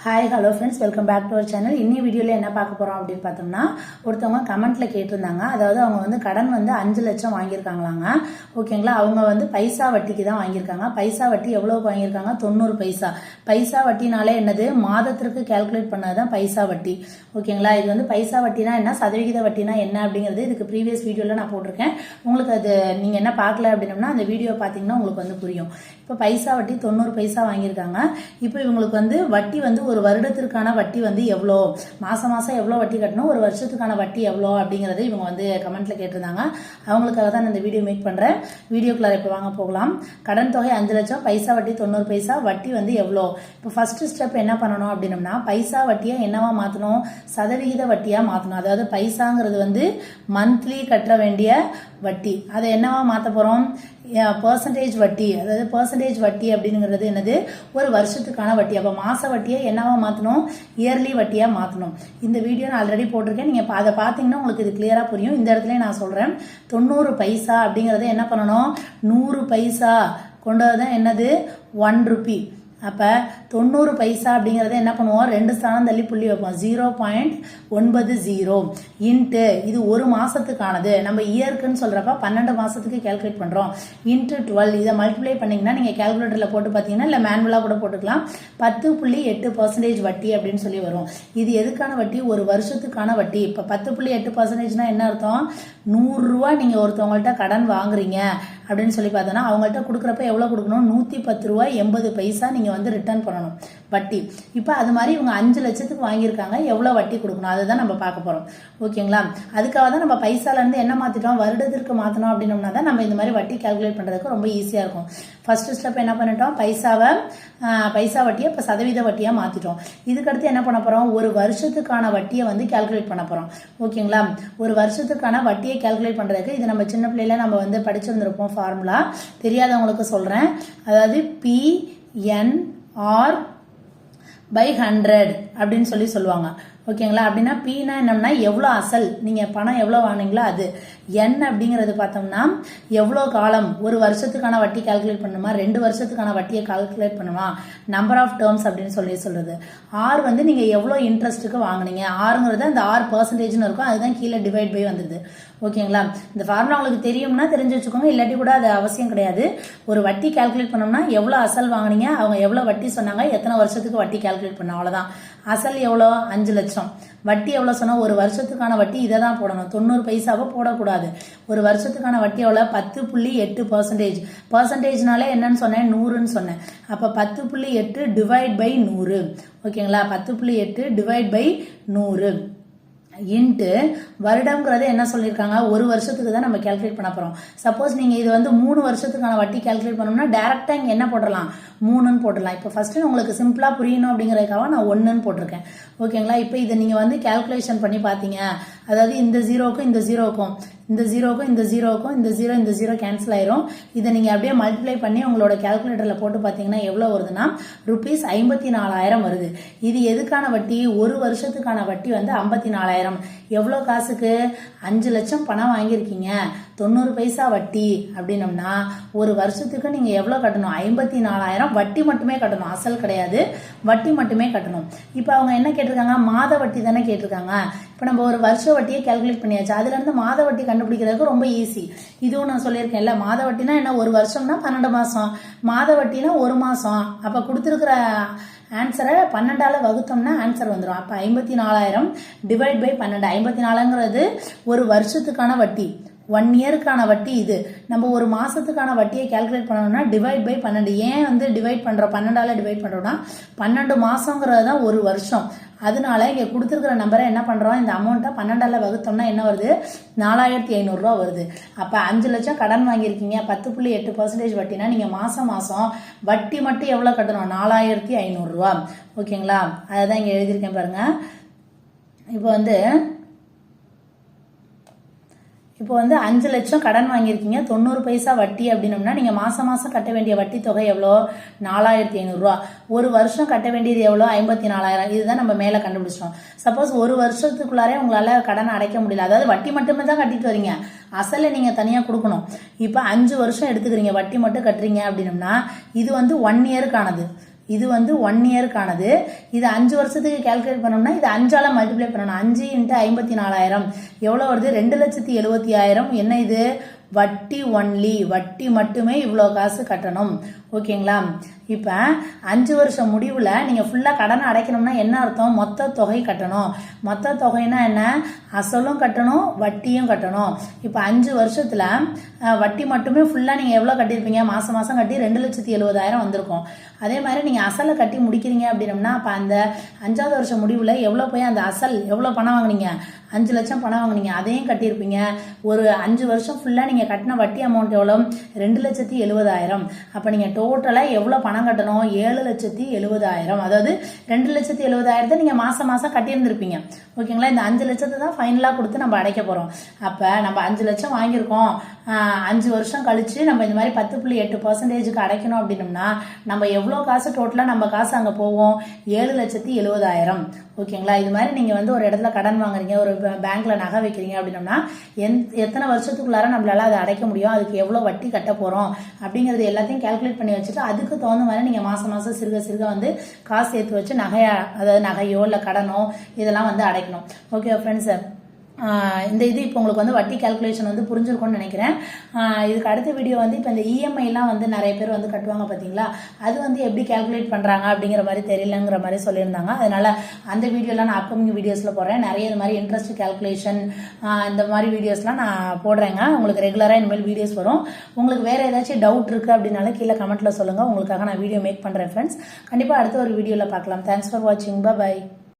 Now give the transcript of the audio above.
Hi hello friends, welcome back to our channel. இன்னி வீடியோவில் என்ன பார்க்க போகிறோம் அப்படின்னு பார்த்தோம்னா, ஒருத்தவங்க கமெண்ட்டில் கேட்டிருந்தாங்க. அதாவது அவங்க வந்து கடன் வந்து 5 லட்சம் வாங்கியிருக்காங்களாங்க. ஓகேங்களா, அவங்க வந்து பைசா வட்டிக்கு தான் வாங்கியிருக்காங்க. பைசா வட்டி எவ்வளோக்கு வாங்கியிருக்காங்க? 90 பைசா. பைசா வட்டினாலே என்னது? மாதத்திற்கு கேல்குலேட் பண்ணது தான் பைசா வட்டி. ஓகேங்களா, இது வந்து பைசா வட்டினா என்ன, சதவிகித வட்டினா என்ன அப்படிங்கிறது இதுக்கு ப்ரீவியஸ் வீடியோவில் நான் போட்டிருக்கேன். உங்களுக்கு அது நீங்கள் என்ன பார்க்கல அப்படின்னம்னா அந்த வீடியோ பார்த்தீங்கன்னா உங்களுக்கு வந்து புரியும். இப்போ பைசா வட்டி 90 பைசா வாங்கியிருக்காங்க. இப்போ இவங்களுக்கு வந்து வட்டி வந்து ஒரு வருடத்திற்கான வட்டி வந்து எவ்வளோ, மாசம் எவ்வளோ வட்டி கட்டணும், ஒரு வருஷத்துக்கான வட்டி எவ்வளோ அப்படிங்கறது இவங்க வந்து கமெண்ட்ல கேட்டிருந்தாங்க. அவங்களுக்காக தான் இந்த வீடியோ மேக் பண்றேன். வீடியோக்குள்ள இப்போ வாங்க போகலாம். கடன் தொகை 5 லட்சம், பைசா வட்டி 90 பைசா, வட்டி வந்து எவ்வளோ. இப்போ ஃபர்ஸ்ட் ஸ்டெப் என்ன பண்ணணும் அப்படின்னம்னா, பைசா வட்டியை என்னவா மாற்றணும்? சதவிகித வட்டியா மாற்றணும். அதாவது பைசாங்கிறது வந்து மந்த்லி கட்ட வேண்டிய வட்டி, அதை என்னவா மாற்ற போறோம்? பெர்சன்டேஜ் வட்டி. அதாவது பெர்சன்டேஜ் வட்டி அப்படிங்கிறது என்னது? ஒரு வருஷத்துக்கான வட்டி. அப்போ மாச வட்டியை என்னவா மாற்றணும்? இயர்லி வட்டியா மாற்றணும். இந்த வீடியோ நான் ஆல்ரெடி போட்டிருக்கேன். நீங்க அதை பார்த்தீங்கன்னா உங்களுக்கு இது கிளியரா புரியும். இந்த இடத்துல நான் சொல்றேன், 90 பைசா அப்படிங்கறத என்ன பண்ணணும்? 100 பைசா கொண்டு வரதான் என்னது? 1 ரூபி. அப்ப 90 பைசா அப்படிங்கறத என்ன பண்ணுவோம்? 2 ஸ்தானம் தள்ளி புள்ளி வைப்போம். 0.90 இன்ட்டு இது ஒரு மாசத்துக்கானது. நம்ம இயர்க்குன்னு சொல்றப்ப 12 மாசத்துக்கு கால்குலேட் பண்றோம். இன்ட்டு 12 இதை மல்டிப்ளை பண்ணீங்கன்னா நீங்க கால்குலேட்டர்ல போட்டு பாத்தீங்கன்னா இல்ல மேனுவலா கூட போட்டுக்கலாம். 10.8% வட்டி அப்படின்னு சொல்லி வரும். இது எதுக்கான வட்டி? ஒரு வருஷத்துக்கான வட்டி. இப்ப 10.8% என்ன அர்த்தம்? 100 ரூபாய் நீங்க ஒருத்தவங்கள்ட்ட கடன் வாங்குறீங்க அப்படின்னு சொல்லி பார்த்தோன்னா அவங்கள்ட்ட கொடுக்குறப்ப எவ்வளவு கொடுக்கணும்? 110 ரூபாய் 80 பைசா நீங்க வந்து ரிட்டர்ன் பண்ணணும் வட்டி. இப்ப அது மாதிரி இவங்க 5 லட்சத்துக்கு வாங்கியிருக்காங்க, எவ்வளவு வட்டி கொடுக்கணும் அதுதான் நம்ம பார்க்க போறோம். ஓகேங்களா, அதுக்காக தான் நம்ம பைசால இருந்து என்ன மாத்திட்டோம்? வருடத்திற்கு மாத்தணும் அப்படின்னோம்னா தான் நம்ம இந்த மாதிரி வட்டி கால்குலேட் பண்றதுக்கு ரொம்ப ஈஸியா இருக்கும். ஃபர்ஸ்ட் ஸ்டெப் என்ன பண்ணிட்டோம்? பைசா வட்டியை இப்ப சதவீத வட்டியா மாத்திட்டோம். இதுக்கடுத்து என்ன பண்ண போறோம்? ஒரு வருஷத்துக்கான வட்டியை வந்து கால்குலேட் பண்ண போறோம். ஓகேங்களா, ஒரு வருஷத்துக்கான வட்டியை கால்குலேட் பண்றதுக்கு இது நம்ம சின்ன பிள்ளையில நம்ம வந்து படிச்சிருந்திருப்போம் ஃபார்முலா. தெரியாதவங்களுக்கு சொல்றேன். அதாவது PNR by 100 அப்படின்னு சொல்லுவாங்க. ஓகேங்களா, அப்படின்னா பீனா என்னன்னா எவ்வளோ அசல், நீங்க பணம் எவ்வளோ வாங்கினீங்களோ அது. என் அப்படிங்கிறது பார்த்தோம்னா எவ்வளோ காலம், ஒரு வருஷத்துக்கான வட்டி கால்குலேட் பண்ணுமா, 2 வருஷத்துக்கான வட்டியை கால்குலேட் பண்ணுமா, நம்பர் ஆஃப் டேர்ம்ஸ் அப்படின்னு சொல்றது. ஆர் வந்து நீங்க எவ்வளோ இன்ட்ரெஸ்ட்டுக்கு வாங்கினீங்க, ஆறுங்கிறது அந்த 6% இருக்கும், அதுதான் கீழே டிவைட் பை வந்துடுது. ஓகேங்களா, இந்த ஃபார்முலா உங்களுக்கு தெரியும்னா தெரிஞ்சு வச்சுக்கோங்க, இல்லாட்டி கூட அது அவசியம் கிடையாது. ஒரு வட்டி கால்குலேட் பண்ணோம்னா எவ்வளோ அசல் வாங்கினீங்க, அவங்க எவ்வளோ வட்டி சொன்னாங்க, எத்தனை வருஷத்துக்கு வட்டி கால்குலேட் பண்ண, அவ்வளவுதான். அசல் எவ்வளோ? 5 லட்சம். வட்டி எவ்வளவு சொன்னா? ஒரு வருஷத்துக்கான வட்டி இதை தான் போடணும், 90 பைசாவை போடக்கூடாது. ஒரு வருஷத்துக்கான வட்டி எவ்வளவு? 10.8%. பர்சன்டேஜ்னாலே என்னன்னு சொன்னேன்? 100ன்னு சொன்னேன். அப்ப 10.8 டிவைட் பை 100. ஓகேங்களா, 10.8 டிவைட் பை 100 இன்ட்டு வருடம்ங்கிறது என்ன சொல்லியிருக்காங்க? ஒரு வருஷத்துக்கு தான் நம்ம கால்குலேட் பண்ண போறோம். சப்போஸ் நீங்க இது வந்து 3 வருஷத்துக்கான வட்டி கால்குலேட் பண்ணோம்னா டைரக்டா இங்க என்ன போடலாம்? 3ன்னு போடலாம். இப்போ ஃபர்ஸ்ட் உங்களுக்கு சிம்பிளா புரியணும் அப்படிங்கறதுக்காக நான் 1ன்னு போட்டிருக்கேன். ஓகேங்களா, இப்போ இதை நீங்க வந்து கால்குலேஷன் பண்ணி பாத்தீங்க, அதாவது இந்த ஜீரோக்கும் இந்த ஜீரோக்கும் இந்த ஜீரோக்கும் இந்த ஜீரோக்கும் இந்த ஜீரோ கேன்சல் ஆயிரும். இதை நீங்க அப்படியே மல்டிப்ளை பண்ணி உங்களோட கால்குலேட்டர்ல போட்டு பாத்தீங்கன்னா எவ்வளவு வருதுன்னா ரூபீஸ் 54,000 வருது. இது எதுக்கான வட்டி? ஒரு வருஷத்துக்கான வட்டி வந்து 54,000. எவ்வளவு காசுக்கு? 5 லட்சம் பணம் வாங்கியிருக்கீங்க, 90 பைசா வட்டி அப்படின்னம்னா ஒரு வருஷத்துக்கு நீங்க எவ்வளவு கட்டணும்? 54,000 வட்டி மட்டுமே கட்டணும், அசல் கிடையாது, வட்டி மட்டுமே கட்டணும். இப்ப அவங்க என்ன கேட்டிருக்காங்க? மாத வட்டி தானே கேட்டிருக்காங்க. இப்ப நம்ம ஒரு வருஷ வட்டியை கால்குலேட் பண்ணியாச்சு, அதுல இருந்து மாத வட்டி கண்டுபிடிக்கிறதுக்கு ரொம்ப ஈஸி. இதுவும் நான் சொல்லியிருக்கேன்ல, மாத வட்டினா என்ன? ஒரு வருஷம்னா 12 மாசம், மாத வட்டினா ஒரு மாசம். அப்ப கொடுத்துருக்கிற ஆன்சரை 12ஆல வகுத்தோம்னா ஆன்சர் வந்துடும். அப்ப 54,000 டிவைட் பை 12. 54ங்கிறது ஒரு வருஷத்துக்கான வட்டி, 1 இயருக்கான வட்டி. இது நம்ம ஒரு மாசத்துக்கான வட்டியை கால்குலேட் பண்ணணும்னா டிவைட் பை 12. ஏன் வந்து டிவைட் பண்றோம்? 12ஆல டிவைட் பண்றோம்னா 12 மாசங்கிறது தான் ஒரு வருஷம். அதனால இங்க கொடுத்துருக்கிற நம்பரை என்ன பண்றோம்? இந்த அமௌண்ட்டை 12ஆல வகுத்தோம்னா என்ன வருது? 4,500 ரூபாய் வருது. அப்ப 5 லட்சம் கடன் வாங்கியிருக்கீங்க, 10.8% வட்டினா நீங்க மாசம் வட்டி மட்டும் எவ்வளவு கட்டணும்? 4,500 ரூபாய். ஓகேங்களா, அதான் இங்க எழுதியிருக்கேன் பாருங்க. இப்போ வந்து 5 லட்சம் கடன் வாங்கியிருக்கீங்க, 90 பைசா வட்டி அப்படின்னம்னா நீங்க மாசம் கட்ட வேண்டிய வட்டி தொகை எவ்வளோ? 4,500 ரூபாய். ஒரு வருஷம் கட்ட வேண்டியது எவ்வளோ? 54,000. இதுதான் நம்ம மேல கண்டுபிடிச்சோம். சப்போஸ் ஒரு வருஷத்துக்குள்ளாரே உங்களால கடன் அடைக்க முடியல, அதாவது வட்டி மட்டுமே தான் கட்டிட்டு வரீங்க, அசலை நீங்க தனியா கொடுக்கணும். இப்ப 5 வருஷம் எடுத்துக்கிறீங்க, வட்டி மட்டும் கட்டுறீங்க அப்படின்னம்னா இது வந்து 1 இயருக்கானது. இது வந்து 1 இயருக்கானது. இது 5 வருஷத்துக்கு கால்குலேட் பண்ணோம்னா இது 5ஆல மல்டிப்ளை பண்ணணும். 5 × 54,000 எவ்வளோ வருது? 2,70,70,000. என்ன இது? வட்டி ஒன்லி, வட்டி மட்டுமே இவ்வளோ காசு கட்டணும். ஓகேங்களா? இப்போ 5 வருஷம் முடிவில் நீங்கள் ஃபுல்லாக கடனை அடைக்கணும்னா என்ன அர்த்தம்? மொத்த தொகை கட்டணும். மொத்த தொகைன்னா என்ன? அசலும் கட்டணும், வட்டியும் கட்டணும். இப்போ 5 வருஷத்தில் வட்டி மட்டுமே ஃபுல்லாக நீங்கள் எவ்வளோ கட்டியிருப்பீங்க? மாதம் மாதம் கட்டி 2,70,70,000 வந்திருக்கும். அதே மாதிரி நீங்கள் அசலை கட்டி முடிக்கிறீங்க அப்படின்னம்னா அப்போ அந்த 5ஆவது வருஷம் முடிவில் எவ்வளோ போய் அந்த அசல் எவ்வளோ பணம் வாங்குனீங்க? 5 லட்சம் பணம் வாங்குனீங்க. அதையும் கட்டியிருப்பீங்க. ஒரு 5 வருஷம் ஃபுல்லாக நீங்கள் கட்டின வட்டி அமௌண்ட் எவ்வளோ? 2,70,70,000. அப்போ நீங்கள் டோட்டலாக எவ்வளோ பணம் கட்டணும்? 7,70,70,000. அதாவது 2,70,70,000 நீங்கள் மாதம் மாதம் கட்டியிருந்திருப்பீங்க. ஓகேங்களா? இந்த 5 லட்சத்தை தான் ஃபைனலாக கொடுத்து நம்ம அடைக்க போகிறோம். அப்போ நம்ம 5 லட்சம் வாங்கியிருக்கோம். 5 வருஷம் கழிச்சு நம்ம இந்த மாதிரி 10.8% அடைக்கணும் அப்படின்னம்னா நம்ம எவ்வளோ காசு டோட்டலாக நம்ம காசு அங்கே போவோம்? 7,70,70,000. ஓகேங்களா? இது மாதிரி நீங்கள் வந்து ஒரு இடத்துல கடன் வாங்குறீங்க, ஒரு பேங்க்ல நகை வைக்கிறீங்க அப்படின்னம்னா எத்தனை வருஷத்துக்குள்ளார நம்மளால அதை அடைக்க முடியும், அதுக்கு எவ்வளோ வட்டி கட்ட போகிறோம் அப்படிங்கிறது எல்லாத்தையும் கால்குலேட் பண்ணி வச்சுட்டு அதுக்கு தகுந்த மாதிரி நீங்கள் மாதம் மாதம் சிறுக சிறுக வந்து காசு சேர்த்து வச்சு அதாவது நகையோ இல்லை கடனோ இதெல்லாம் வந்து அடைக்கணும். ஓகே ஃப்ரெண்ட்ஸ், இந்த இது இப்போ உங்களுக்கு வந்து வட்டி கால்குலேஷன் வந்து புரிஞ்சிருக்கும்னு நினைக்கிறேன். இதுக்கு அடுத்த வீடியோ வந்து இப்போ இந்த இஎம்ஐலாம் வந்து நிறைய பேர் வந்து கட்டுவாங்க பார்த்தீங்களா, அது வந்து எப்படி கால்குலேட் பண்ணுறாங்க அப்படிங்கிற மாதிரி தெரியலங்கிற மாதிரி சொல்லியிருந்தாங்க. அதனால அந்த வீடியோலாம் நான் அப்கமிங் வீடியோஸில் போடுறேன். நிறைய இது மாதிரி இன்ட்ரெஸ்ட் கால்குலேஷன் இந்த மாதிரி வீடியோஸ்லாம் நான் போடுறேங்க. உங்களுக்கு ரெகுலராக இனிமேல் வீடியோஸ் வரும். உங்களுக்கு வேறு ஏதாச்சும் டவுட் இருக்குது அப்படின்னாலும் கீழே கமெண்ட்டில் சொல்லுங்கள். உங்களுக்காக நான் வீடியோ மேக் பண்ணுறேன் ஃப்ரெண்ட்ஸ். கண்டிப்பாக அடுத்த ஒரு வீடியோவில் பார்க்கலாம். தேங்க்ஸ் ஃபார் வாட்சிங். பாய்.